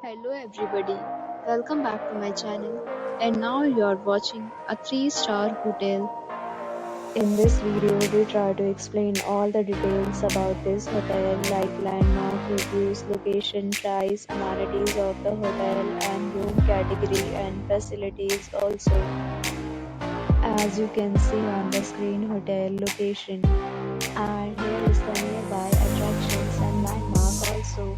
Hello everybody, welcome back to my channel. And now you're watching a 3-star hotel. In this video, we try to explain all the details about this hotel like landmark, reviews, location, price, amenities of the hotel and room category and facilities also. As you can see on the screen, hotel location, and here is the nearby attractions and landmark also.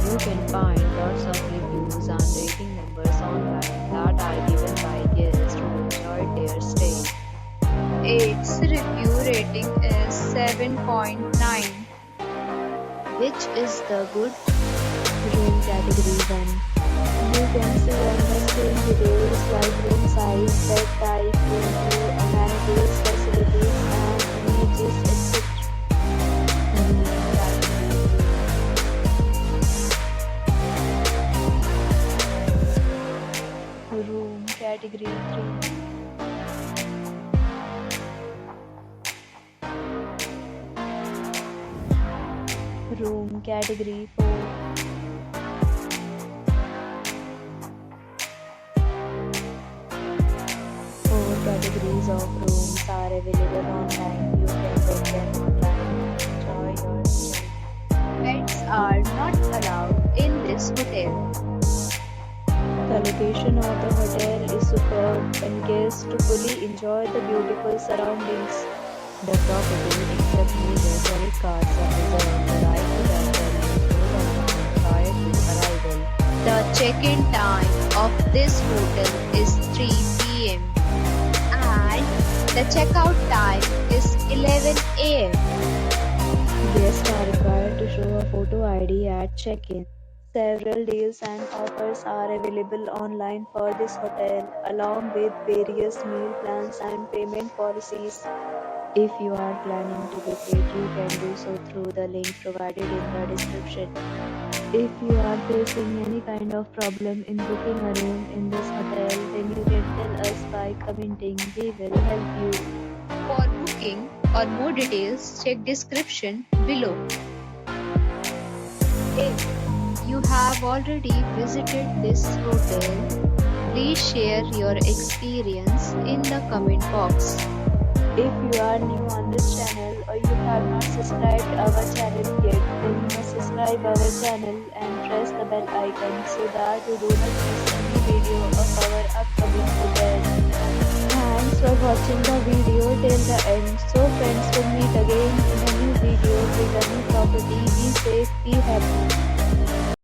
You can find lots of reviews and rating numbers online that are given by guests who enjoyed their stay. Its review rating is 7.9, which is the good. Room category 1. You can see on the screen details like room size, bed type, room view, amenities, facilities, and images, etc. Room category 3. Room category 4. Four categories of rooms are available online. You can book them online and enjoy your stay. Pets are not allowed in this hotel. The location of the hotel is superb and guests to fully enjoy the beautiful surroundings. The property accepts major credit cards and reserves the right to temporarily hold an amount prior to arrival. The check-in time of this hotel is 3 p.m. and the checkout time is 11 a.m. Guests are required to show a photo ID at check-in. Several deals and offers are available online for this hotel, along with various meal plans and payment policies. If you are planning to book it, you can do so through the link provided in the description. If you are facing any kind of problem in booking a room in this hotel, then you can tell us by commenting. We will help you. For booking or more details, check description below. If you have already visited this hotel, please share your experience in the comment box. If you are new on this channel or you have not subscribed our channel yet, then you must subscribe our channel and press the bell icon so that you do not miss any video of our upcoming hotel. Thanks for watching the video till the end. So friends, will meet again in a new video with a new property. Be safe, be happy.